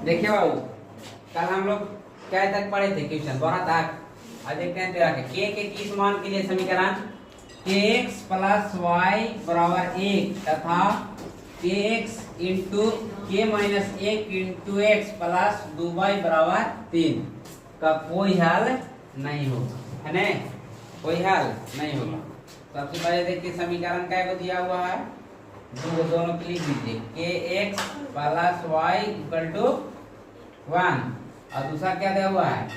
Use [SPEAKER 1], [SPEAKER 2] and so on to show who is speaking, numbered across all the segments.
[SPEAKER 1] देखिए बाबू, कल हम लोग क्या तक पढ़े थे क्वेश्चन 12 तक। आज देखते हैं 13 के के किस मान के लिए समीकरण kx प्लस वाई बराबर 1 तथा kx इंटू के minus 1 into x plus 2y बराबर 3 का कोई हल नहीं होगा, है ना? कोई हल नहीं होगा। सबसे पहले देखिए समीकरण क्या को दिया हुआ है, दोनों को लिख दीजिए kx plus y equal to 1 और दूसरा क्या दिया हुआ है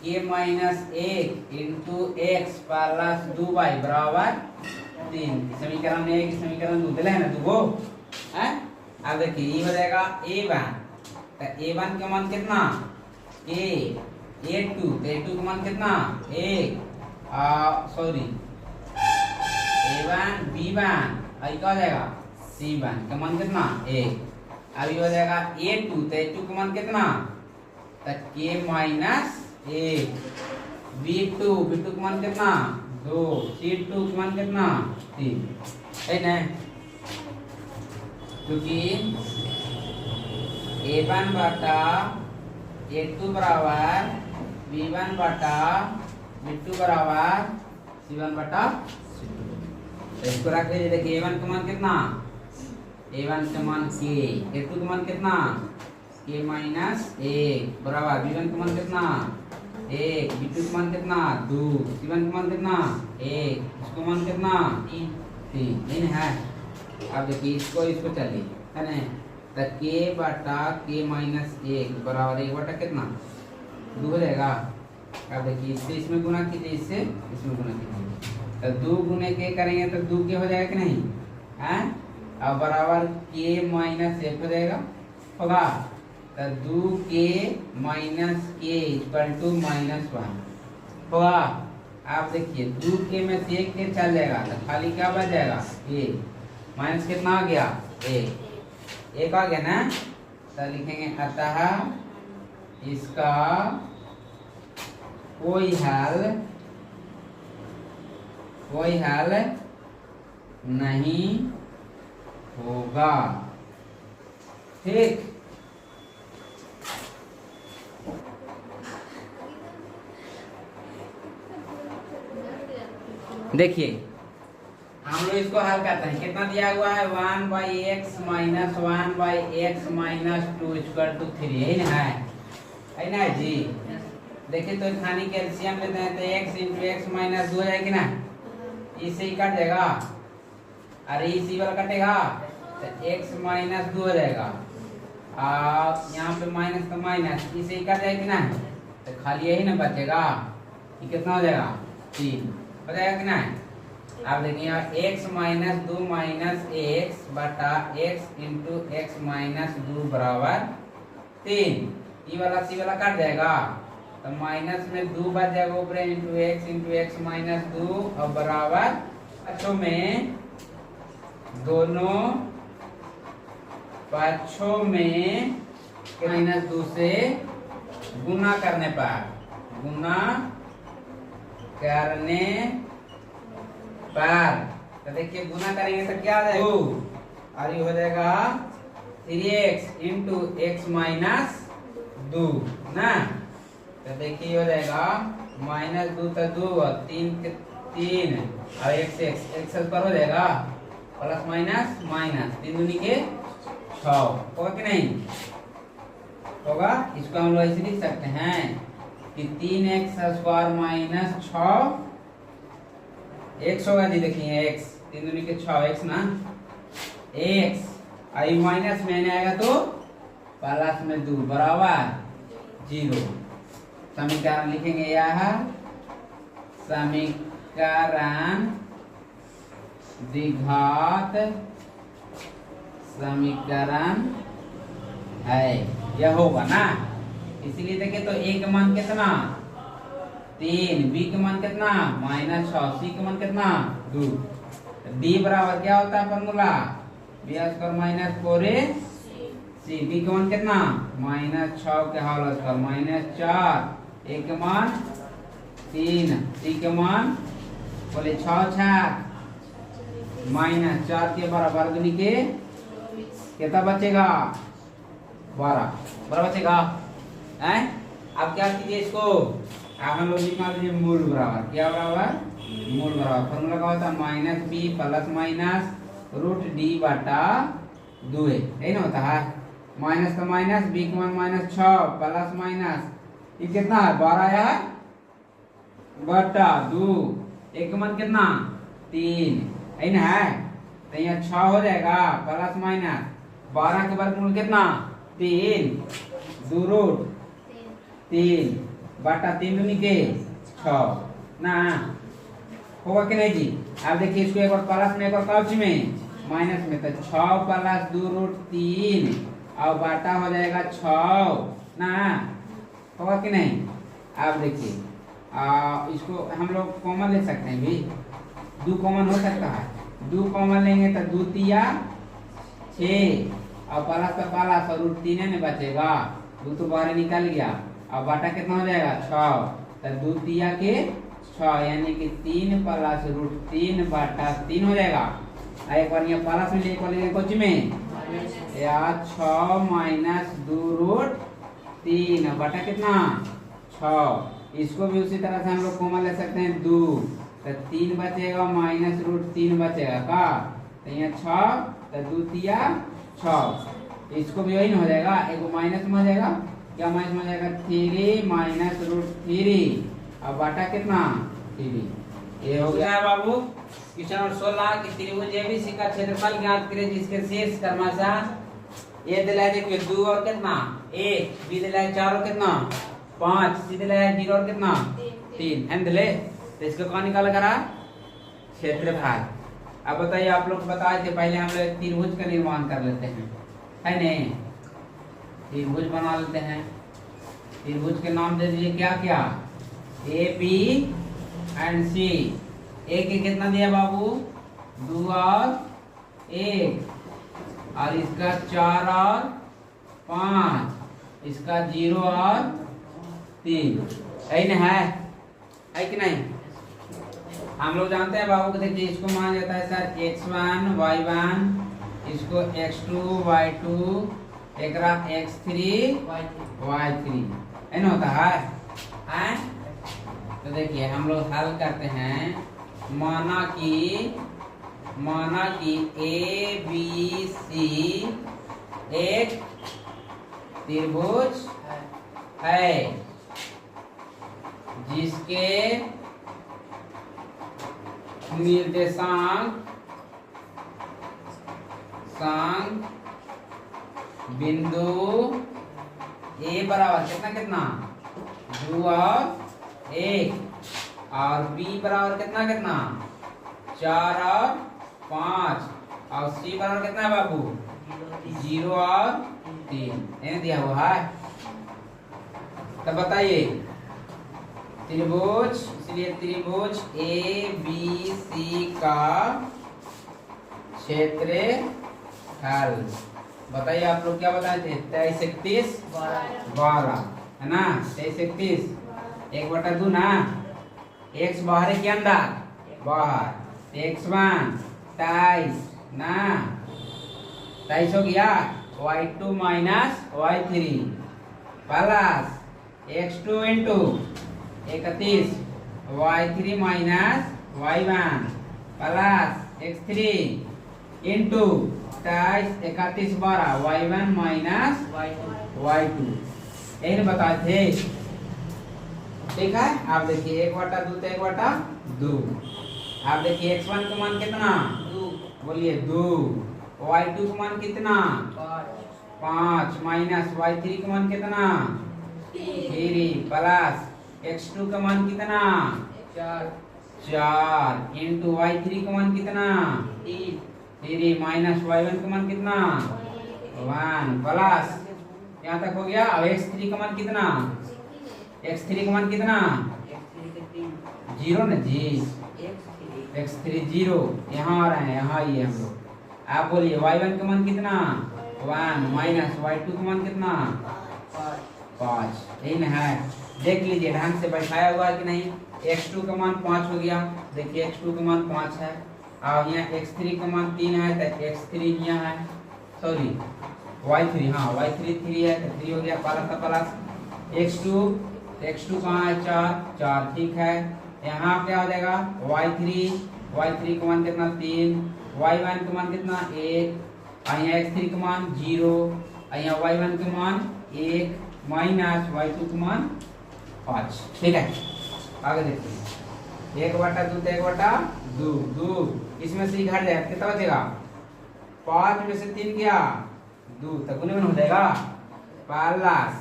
[SPEAKER 1] के minus 1 into x plus 2y बराबर 3। समीकरण में एक समीकरण दो दिले है ना दो है। अब देखिए ये हो जाएगा a1, तो a1 का मान कितना a2, तो a2 का मान कितना 1 सॉरी a1 b1 और क्या हो जाएगा c1 का मान कितना 1। अब ये हो जाएगा a2, तो a2 का मान कितना तो k माइनस 1 b2 का मान कितना 2 c2 का मान कितना 3 है ना। क्योंकि a1 बटा a2 बराबर b1 बटा b2 बराबर c1 बटा c2। तो इसको रख लीजिए। देखिए a1 का मान कितना a1 का मान k, a2 का मान कितना k माइनस 1 बराबर b1 का मान कितना 1, b2 का मान कितना 2, c1 का मान कितना 1, इसको मान कितना 3 है। अब देखिए इसको चलिए है ना, तो k बटा k माइनस 1 बराबर 1 बटा कितना 2 हो जाएगा। अब देखिए इससे इसमें गुना कीजिए, इससे इसमें गुना कीजिए, तो 2 गुने के करेंगे तो 2 के हो जाएगा कि नहीं है। अब बराबर k माइनस 1 हो जाएगा होगा, तो 2k minus k equal to -1 होगा। आप देखिए 2k में से 1 के चल जाएगा तो खाली क्या बच जाएगा a माइनस कितना आ गया 1 आ गया ना। तो लिखेंगे अतः इसका कोई हल नहीं होगा। ठीक, देखिए हम लोग इसको हल करते हैं। कितना दिया हुआ है 1/x minus 1/x minus 2 equal to 3 है ना जी। देखिए तो खानी कैल्शियम लेते हैं तो x इंटू एक्स माइनस 2 हो जाएगी ना, इससे ही कट जाएगा, अरे इसी वाला कटेगा तो x माइनस 2 हो जाएगा और यहाँ पे माइनस का माइनस इसे ही कट जाएगी ना, तो खाली यही ना बचेगा। ये कितना हो जाएगा 3 हो जाएगा कि ना। अब देखिए x माइनस 2 माइनस एक्स बटा x इंटू एक्स माइनस 2 बराबर 3। ये वाला सी वाला कट जाएगा तो माइनस में 2 बच जाएगा ऊपर इंटू एक्स माइनस 2 और बराबर पक्षों में दोनों पक्षों में -2 से गुना करने पर तो देखिए गुना करेंगे तो क्या आ जाएगा 2 और ये हो जाएगा 3x इंटू एक्स माइनस 2 ना। तो देखिए हो जाएगा -2 तो 2 और 3 और x पर हो जाएगा प्लस माइनस 3 दूनी के 6 होगा कि नहीं होगा। इसको हम लोग ऐसे लिख सकते हैं कि 3x² माइनस 6 x होगा जी। देखिए x 3 दूनी के 6 x ना x आई माइनस में आएगा तो प्लस में 2 बराबर 0। समीकरण लिखेंगे यह समीकरण द्विघात समीकरण है, यह होगा ना। इसलिए देखिए तो a का मान कितना 3, b का मान कितना -6, c का मान कितना 2। d बराबर क्या होता है formula b² minus 4ac, b का मान कितना -6 के होल स्क्वायर -4, a का मान 3, c का मान बोले 6 -4 के बराबर दूनी के कितना बचेगा 12 बराबर बचेगा हैं। अब क्या कीजिए इसको, अब हम लोग निकाल दीजिए मूल बराबर, क्या बराबर मूल बराबर फॉर्मूला क्या होता है minus b plus minus root D बटा 2 यही ना होता है। माइनस का माइनस बी का मान माइनस 6 प्लस माइनस ये कितना है 12 है बटा 2 एक का मान कितना 3 यही ना है। तो यहाँ 6 हो जाएगा प्लस माइनस 12 के वर्गमूल कितना 3 2 रूट 3 बटा 3 दूनी के 6 ना होगा कि नहीं जी। अब देखिए इसको एक बार प्लस में एक बार काउची में माइनस में, तो 6 प्लस 2 रूट 3 और बाटा हो जाएगा 6 ना होगा कि नहीं। अब देखिए इसको हम लोग कॉमन ले सकते हैं भी, 2 कॉमन हो सकता है, 2 कॉमन लेंगे तो 2 तिया 6 और प्लस का प्लस और रूट 3 में बचेगा 2 तो बाहर निकल गया और बाटा कितना हो जाएगा 6 तो 2 तिया के 6 यानी कि 3 प्लस रूट 3 बटा 3 हो जाएगा। एक बार यहाँ प्लस में लेंगे कुछ में या 6 माइनस 2 रूट 3 बटा कितना 6। इसको भी उसी तरह से हम लोग कॉमन ले सकते हैं 2 तो 3 बचेगा माइनस रूट 3 बचेगा का तो यहाँ 6 तो 2 तिया 6 इसको भी वही हो जाएगा एक माइनस में हो जाएगा, क्या माइनस में हो जाएगा 3 माइनस रूट 3 और बाटा कितना 3 ये हो गया बाबू। क्वेश्चन नंबर 16 कि त्रिभुज एबीसी का क्षेत्रफल ज्ञात करें जिसके शीर्ष क्रमशः ए दिलाए देखिए 2 और कितना 1 बी दिलाए 4 और कितना 5 सी दिलाए 0 और कितना 3 एन दिले। तो इसको कौन निकाला करा क्षेत्रफल। अब बताइए आप लोग बताए थे पहले हम लोग त्रिभुज का निर्माण कर लेते हैं है नहीं, त्रिभुज बना लेते हैं। त्रिभुज के नाम दे दीजिए क्या क्या ए बी एंड सी। ए के कितना दिया बाबू 2 और 1 और इसका 4 और 5 इसका 0 और 3 यही ना है कि नहीं। हम लोग जानते हैं बाबू देखिए इसको माना जाता है सर x1 y1 इसको x2 y2 एकरा x3 y3 ऐसा होता है। तो देखिए हम लोग हल करते हैं, माना कि ए बी सी एक त्रिभुज है जिसके निर्देशांक बिंदु ए बराबर कितना कितना 2 और 1 और बी बराबर कितना कितना 4 और 5 और सी बराबर कितना है बाबू 0 और 3 दिया हुआ है। तो बताइए त्रिभुज, इसलिए त्रिभुज ए बी सी का क्षेत्रफल बताइए आप लोग क्या बताए थे 23 12 है ना 23 1/2 ना x बाहर है के अंदर बाहर x1 23 ना 23 हो गया y2 minus y3 plus x2 into 31 y3 minus y1 plus x3 into 23 31 12 y1 minus y2 यही बताए थे। ठीक है आप देखिए 1/2 तो 1/2 आप देखिए x1 का मान कितना 2 बोलिए 2 y2 का मान कितना 5 माइनस y3 का मान कितना 3 प्लस x2 का मान कितना 4 इंटू y3 का मान कितना 3 माइनस y1 का मान कितना 1 प्लस यहाँ तक हो गया। अब x3 का मान कितना x3 का मान कितना 0 ना जी x3 0 यहाँ आ रहा है यहाँ आइए हम लोग। आप बोलिए y1 का मान कितना 1 माइनस y2 का मान कितना 5 यही ना है। देख लीजिए ढंग से बैठाया हुआ है कि नहीं। x2 का मान 5 हो गया देखिए x2 का मान 5 है और यहाँ x3 का मान 3 है तो x3 यहाँ है सॉरी y3, हाँ y3 3 है तो 3 हो गया प्लस का प्लस x2, x2 कहाँ है 4 ठीक है। यहाँ क्या हो जाएगा y3 का मान कितना 3, y1 का मान कितना 1, यहाँ x3 का मान 0, यहाँ y1 का मान 1 माइनस y2 का मान 5। ठीक है आगे देखते हैं 1/2 तो 1/2 इसमें से घट जाएगा कितना बचेगा 5 में से 3 गया 2 तो गुने में हो जाएगा प्लस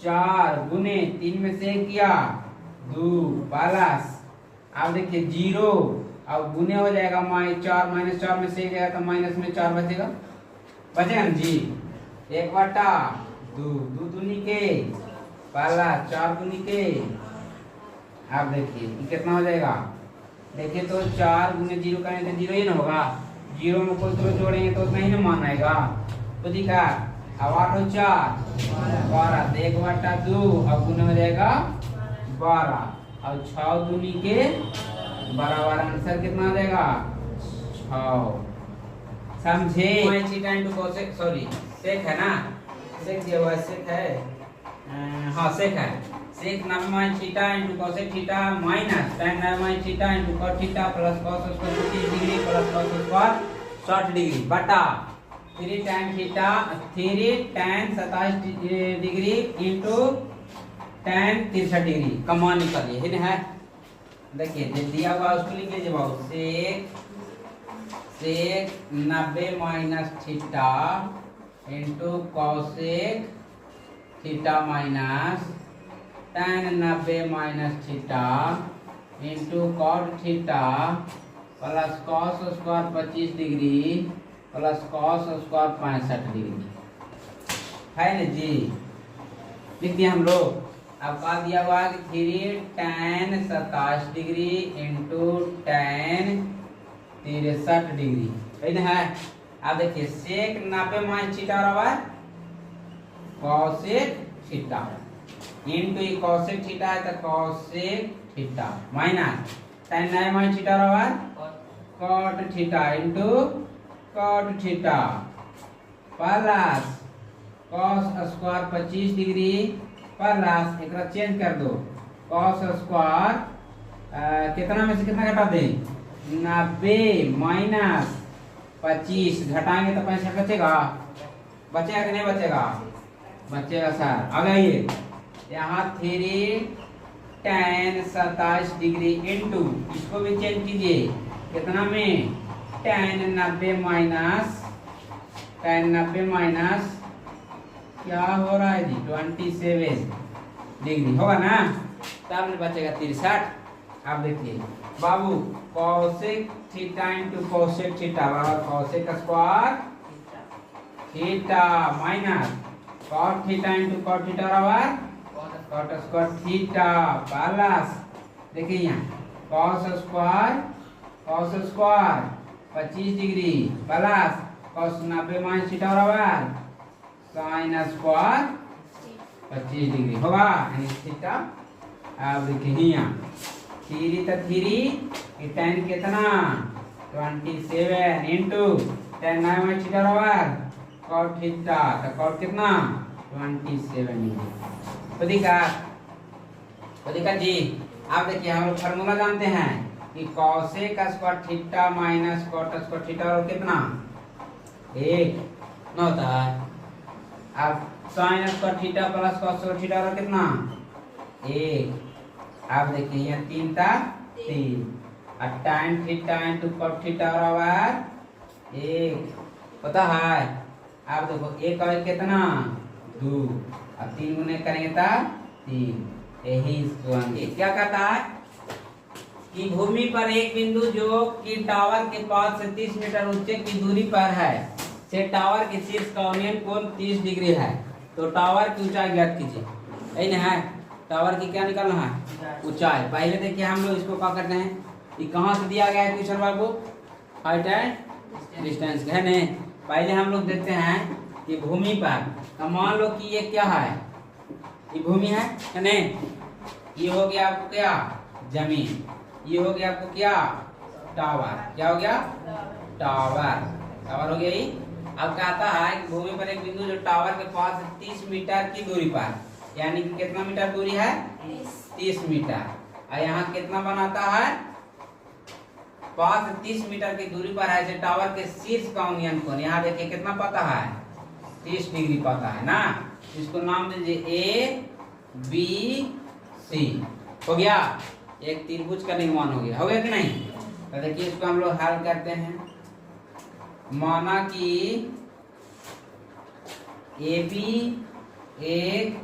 [SPEAKER 1] 4 गुने 3 में से किया 2 प्लस अब देखिए 0 अब गुने हो जाएगा -4 में से गया तो माइनस में 4 बचेगा ना जी 1/2 2 दूनी के प्लस 4 दूनी के। अब देखिए कितना हो जाएगा देखिए तो 4 गुने 0 करेंगे तो 0 ही ना होगा 0 में कोई तो जोड़ेंगे तो उतना ही ना मान आएगा तो दिखा अब 8 और 4 12 तो 1/2 अब गुने हो जाएगा 12 और 6 दूनी के बराबर आंसर कितना आ जाएगा 6 समझे। Theta into cosec sorry sec है ना सेक दिया हुआ सेक है हाँ सेक है sec nine theta into cosec theta minus tan nine theta into cot theta plus cos square 30 degree plus cos square 60 degree बटा 3 tan theta 3 tan 27 degree into tan 63 degree का मान निकालिए है देखिए जो दिया हुआ उसको लिख लीजिए बाबू सेक 90 minus theta into cosec theta minus tan 90 minus theta into cot theta plus cos square 25 degree plus cos square 65 degree है ना जी लिख दिया हम लोग। अब का दिया हुआ कि 3 tan 27 degree into tan 63 degree है ना है। अब देखिए सेक 90 माइनस थीटा बराबर cosec theta into cosec theta है तो cosec theta minus tan 90 minus theta बराबर cot theta into cot theta plus cos square 25 degree plus एकरा चेंज कर दो cos स्क्वायर कितना में से कितना घटा दें 90 माइनस 25 घटाएंगे तो 65 बचेगा बचेगा कि नहीं बचेगा बचेगा सर। अब आइए यहाँ 3 tan 27 डिग्री इनटू इसको भी चेंज कीजिए कितना में tan 90 माइनस क्या हो रहा है जी 27 डिग्री होगा ना तब बचेगा 63। अब देखिए बाबू cosec theta into cosec theta बराबर cosec square theta minus cot theta into cot theta बराबर cot स्क्वायर थीटा प्लस देखिए यहाँ cos square 25 degree plus cos 90 minus theta बराबर sin स्क्वायर 25 डिग्री होगा यानी थीटा। अब देखिए यहाँ 3 तो 3 tan कितना 27 इनटू tan 9 माइनस थीटा बराबर cot थीटा तो cot कितना 27 डिग्री तो जी। आप देखिए हम लोग फार्मूला जानते हैं कि cosec square theta minus cot square theta और कितना 1 न होता है। अब sin square theta plus cos square theta और कितना 1। अब देखिए यहाँ 3 था 3 और tan theta into cot theta बराबर 1 पता है। अब देखो 1 और 1 कितना 2 और 3 गुने करेंगे तो 3 यही इसको क्या कहता है कि भूमि पर एक बिंदु जो कि टावर के पास से 30 मीटर ऊंचे की दूरी पर है से टावर के शीर्ष का औन्नयन कोण 30 डिग्री है तो टावर की ऊंचाई ज्ञात कीजिए। यही ना है टावर की क्या निकालना है ऊंचाई। पहले देखिए हम लोग इसको क्या करते हैं ये कहाँ से दिया गया है question Babu height and distance है नहीं। पहले हम लोग देखते हैं कि भूमि पर मान लो कि ये क्या है ये भूमि है नहीं ये हो गया आपको क्या जमीन ये हो गया आपको क्या टावर क्या हो गया टावर टावर हो गया ये अब कहता है कि भूमि पर एक बिंदु जो टावर के पास 30 मीटर की दूरी पर, यानी कि कितना मीटर दूरी है, 30 मीटर, और यहाँ कितना बनाता है, पास 30 मीटर की दूरी पर है जो टावर के शीर्ष का उन्नयन कोण, यहाँ देखिए कितना पता है, 30 डिग्री पता है ना। इसको नाम दीजिए ए बी सी। हो गया, एक त्रिभुज का निर्माण हो गया कि नहीं। तो देखिए इसको हम लोग हल करते हैं। माना कि ए बी एक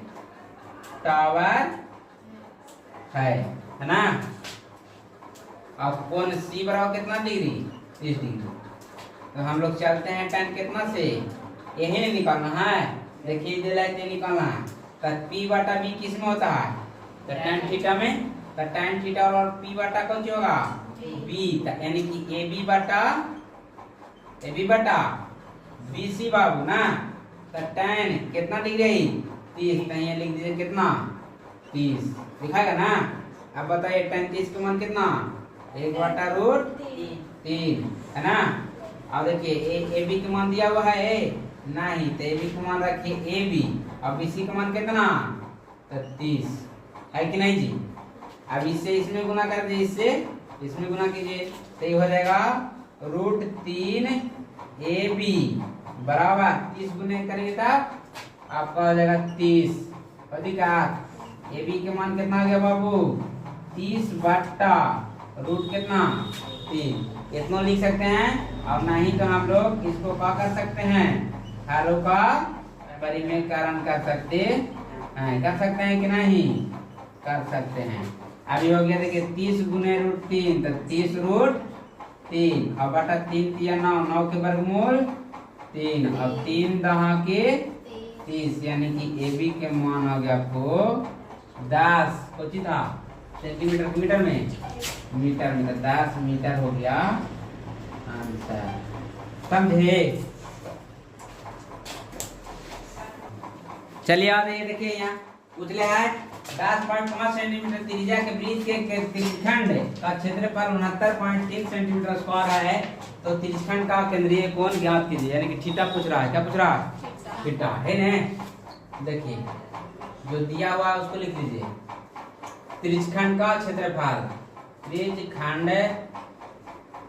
[SPEAKER 1] टावर है ना। अब कोण सी बराबर कितना डिग्री, 30 डिग्री। तो हम लोग चलते हैं tan कितना से, यही नहीं निकालना है, देखिए इधर निकालना है। तो P बटा B किस में होता है, तो tan थीटा में। तो tan थीटा और P बटा कौन सी होगा, B, यानी कि AB बटा BC बाबू ना। तो tan कितना डिग्री है, 30, तो यहाँ लिख दीजिए कितना, 30 दिखाएगा ना। अब बताइए tan 30 का मान कितना, 1/√3 है ना। अब देखिए ए बी का मान दिया हुआ है नहीं, तो ए बी का मान रखिए ए बी, अब BC का मान कितना, तो 30 है कि नहीं जी। अब इससे इसमें गुना कर दीजिए, इससे इसमें गुना कीजिए, तो ये हो जाएगा √3 AB बराबर 30 गुने करेंगे तब आपका हो जाएगा 30। अधिकार ए बी के मान कितना आ गया बाबू, 30 बट्टा रूट कितना, 3। इतना लिख सकते हैं। और नहीं तो हम लोग इसको क्या कर सकते हैं, हारों का परिमेयकरण कर सकते हैं कि नहीं, कर सकते हैं। अभी हो गया देखिए 30 गुने √3, तो 30√3 और बटा 3 तिया 9, 9 के वर्गमूल 3, अब 3 दहा के 30, यानी कि ए बी के मान हो गया आपको 10 कुछ था सेंटीमीटर के मीटर में, मीटर में, 10 मीटर हो गया आंसर। समझे। चलिए आ जाइए, देखिए यहाँ उछले है 10.5 सेंटीमीटर त्रिज्या के वृत्त के त्रिज्यखंड का क्षेत्रफल 69.3 सेंटीमीटर स्क्वायर है। तो त्रिज्यखंड का केंद्रीय कोण ज्ञात कीजिए, यानी कि थीटा पूछ रहा है। क्या पूछ रहा है, थीटा है ना। देखिए जो दिया हुआ है उसको लिख दीजिए। त्रिज्यखंड का क्षेत्रफल, त्रिज्यखंड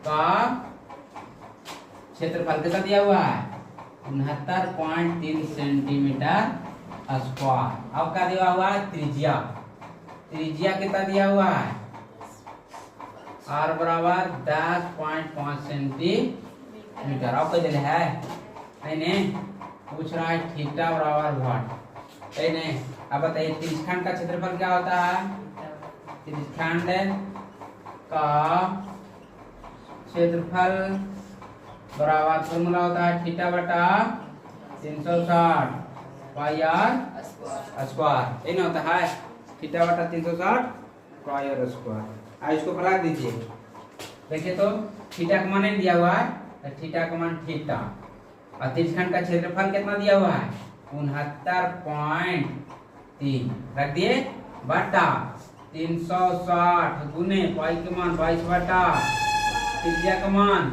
[SPEAKER 1] का क्षेत्रफल कितना दिया हुआ है, 69.3 सेंटीमीटर स्क्वायर। अब क्या दिया हुआ है, त्रिज्या, त्रिज्या कितना दिया हुआ है, r बराबर 10.5 सेंटीमीटर। आपको दिया है नहीं, पूछ रहा है थीटा बराबर व्हाट, है नहीं। अब बताइए त्रिज्यखंड का क्षेत्रफल क्या होता है, त्रिज्यखंड का क्षेत्रफल बराबर फॉर्मूला होता है थीटा बटा 360 पाई आर स्क्वायर, ये ना होता है, थीटा बटा 360 पाई आर स्क्वायर। इसको फैला दीजिए। देखिए तो थीटा का मान दिया हुआ है, तो थीटा का मान थीटा, और त्रिज्यखंड का क्षेत्रफल कितना दिया हुआ है, 69.3 रख दिए, बटा 360 गुने पाई के मान 22 बटा त्रिज्या का मान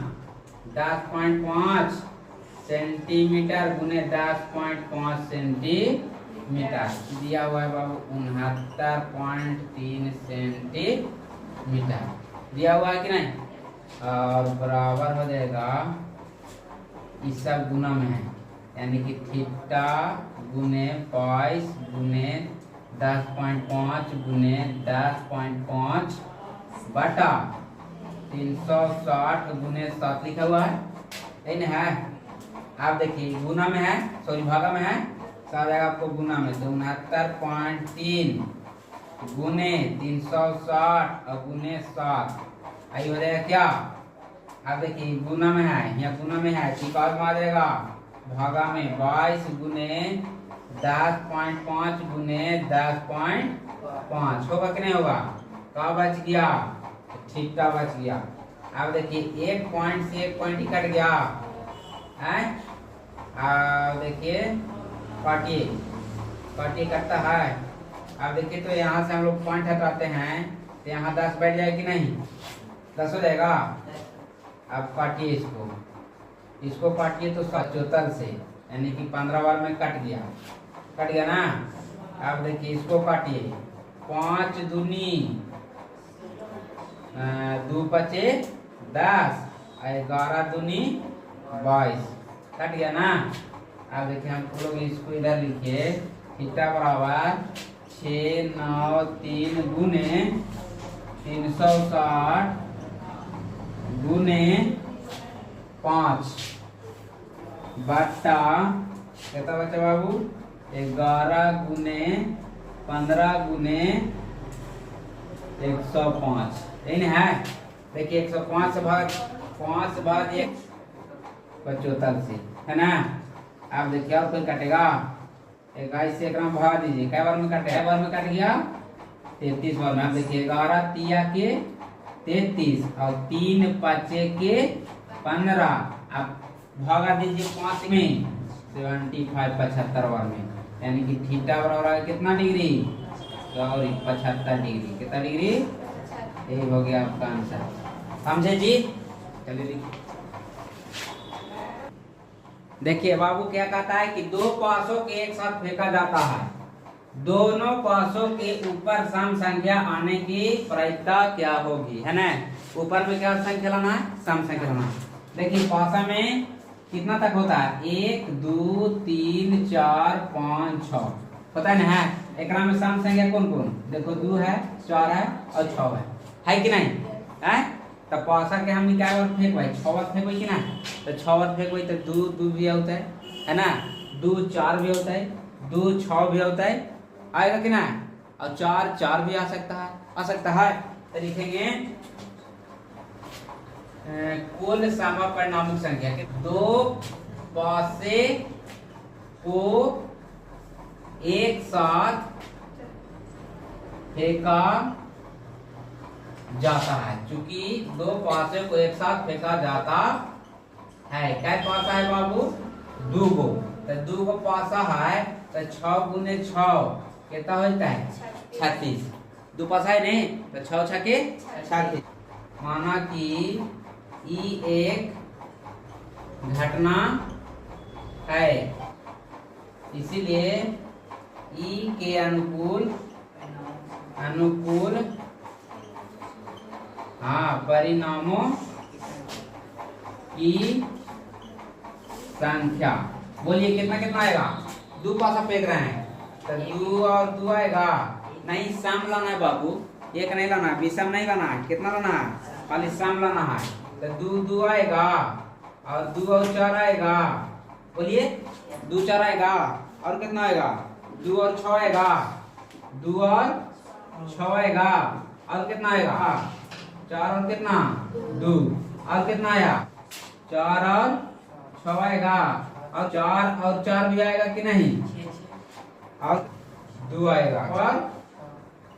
[SPEAKER 1] 10.5 सेंटीमीटर गुने 10.5 सेंटीमीटर दिया हुआ है बाबू, 69.3 सेंटीमीटर दिया हुआ है कि नहीं। और बराबर हो जाएगा, इस सब गुना में है, यानी कि थीटा गुने 22 गुने 10.5 गुने 10.5 बटा 360 गुने 7 लिखा हुआ है ना है। आप देखिए गुना में है, सॉरी भागा में है, आ जाएगा आपको गुना में, 69.3 गुने 360 और गुने 7, आई हो जाएगा क्या। आप देखिए गुना में है, यहाँ गुना में है, ठीक और आ जाएगा भागा में 22 गुने 10.5 गुने 10.5 होगा कि नहीं होगा, क्या बच गया, थीटा बच गया। अब देखिए एक पॉइंट से एक पॉइंट ही कट गया है। देखिए काटिए कटता है। अब देखिए तो यहाँ से हम लोग पॉइंट हटाते हैं, तो यहाँ 10 बैठ जाए कि नहीं, 10 हो जाएगा। अब काटिए इसको, इसको काटिए तो 74 से, यानी कि 15 बार में कट गया ना। अब देखिए इसको काटिए, 5 दूनी 2 पचे 10, 11 दूनी 22, कट गया ना। अब देखिए हम लोग इसको इधर लिखिए, थीटा बराबर 6 9 3 गुने 360 गुने 5 बट्टा कितना बचा बाबू, 11 गुने 15 गुने 105, यही है। देखिए 105 से भाग 5 भाग 1 75 से, है ना। अब देखिए और कोई कटेगा, 21 से 1 भाग दीजिए, कै बार में कटेगा, बार में कट गया 33 बार में। अब देखिए 11 तिया के 33 और 3 5 के 15, अब भागा दीजिए 5 में 75 75 बार में, यानी कि थीटा बराबर है कितना डिग्री, सॉरी 75 डिग्री। कितना डिग्री, यही हो गया आपका आंसर, समझे जी। चलिए लिखिए। देखिए बाबू क्या कहता है कि 2 पासों के एक साथ फेंका जाता है, दोनों पासों के ऊपर सम संख्या आने की प्रायिकता क्या होगी, है ना। ऊपर में क्या संख्या लाना है, सम संख्या लाना है। देखिए पासा में कितना तक होता है, 1 2 3 4 5 6 होता है ना। है एक में सम संख्या कौन कौन, देखो 2 है 4 है और 6 है कि नहीं है। तो पासा के हम क्या फेंक भाई 6 बार फेंक कि ना, तो 6 बार फेंक तो 2 2 भी होता है ना, 2 4 भी होता है, 2 6 भी होता है, आएगा कि ना। और 4 4 भी आ सकता है। तो लिखेंगे कुल समपरिणामिक संख्या के 2 पासे को एक साथ फेंका जाता है, चूंकि 2 पासे को एक साथ फेंका जाता है। क्या पासा है बाबू, 2 को, तो 2 को पासा है तो 6 गुने 6 कितना होता है 36, 2 पासा है नहीं तो 6 6 के 36। माना कि ई एक घटना है, इसीलिए ई के अनुकूल परिणामों की संख्या, बोलिए कितना कितना आएगा, 2 पासा फेंक रहे हैं तो 2 और 2 आएगा, नहीं सम लाना है बाबू, एक नहीं लाना, विषम नहीं लाना है, कितना लाना है, खाली सम लाना है। तो 2 2 आएगा और 2 और 4 आएगा, बोलिए 2 4 आएगा और कितना आएगा, 2 और 6 आएगा, 2 और 6 आएगा और कितना आएगा, 4 और कितना 2 और कितना आया, 4 और 6 आएगा और 4 भी आएगा कि नहीं, और 2 आएगा और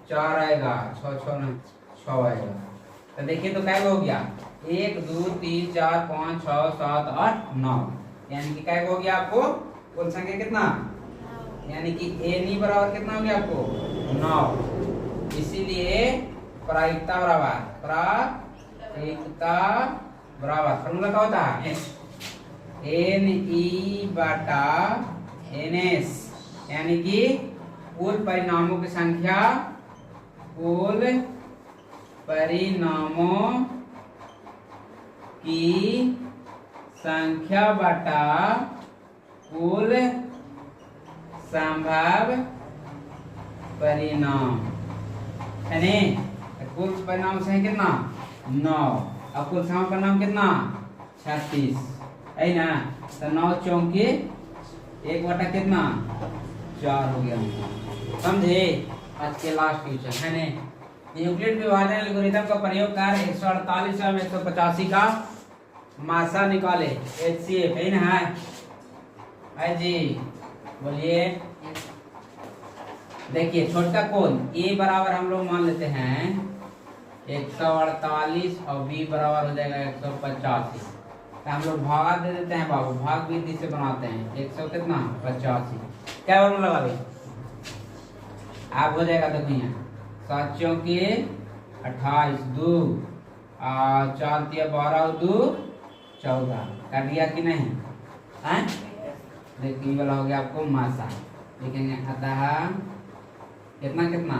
[SPEAKER 1] 4 आएगा, 6 6 नहीं 6 आएगा। तो देखिए तो क्या हो गया, 1 2 3 4 5 6 7 8 9, यानी कि क्या हो गया आपको कुल संख्या कितना, यानी कि ए बराबर कितना हो गया आपको 9। इसीलिए प्रायिकता बराबर फॉर्मूला क्या होता है, एन ई बटा एन एस, यानी कि कुल परिणामों की संख्या, कुल परिणामों की संख्या बटा कुल संभव परिणाम, है नहीं। कुल परिणाम से कितना 9 और कुल संभव परिणाम कितना 36, है ना। तो 9 चौके 1 बटा कितना 4 हो गया, समझे। आज के लास्ट क्वेश्चन है ने, यूक्लिड विभाजन एल्गोरिथम का प्रयोग कर 148 एवं 185 का मासा निकाले, HCF है ना, है जी, बोलिए। देखिए छोटा कोण ए बराबर हम लोग मान लेते हैं 148 और बी बराबर हो जाएगा 185, तो हम लोग भाग दे देते हैं बाबू, भाग विधि से बनाते हैं 100 कितना 85, क्या बार में लगा दे आप हो जाएगा। देखो यहाँ 7 चौके 28 2 4 12 2 14 कर दिया कि नहीं है। देखिए वाला हो गया आपको मासा। लिखेंगे अतः कितना कितना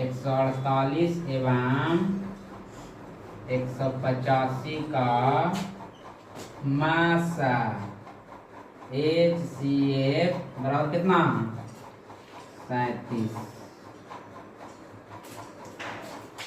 [SPEAKER 1] 148 एवं 185 का मासा HCF बराबर कितना 37।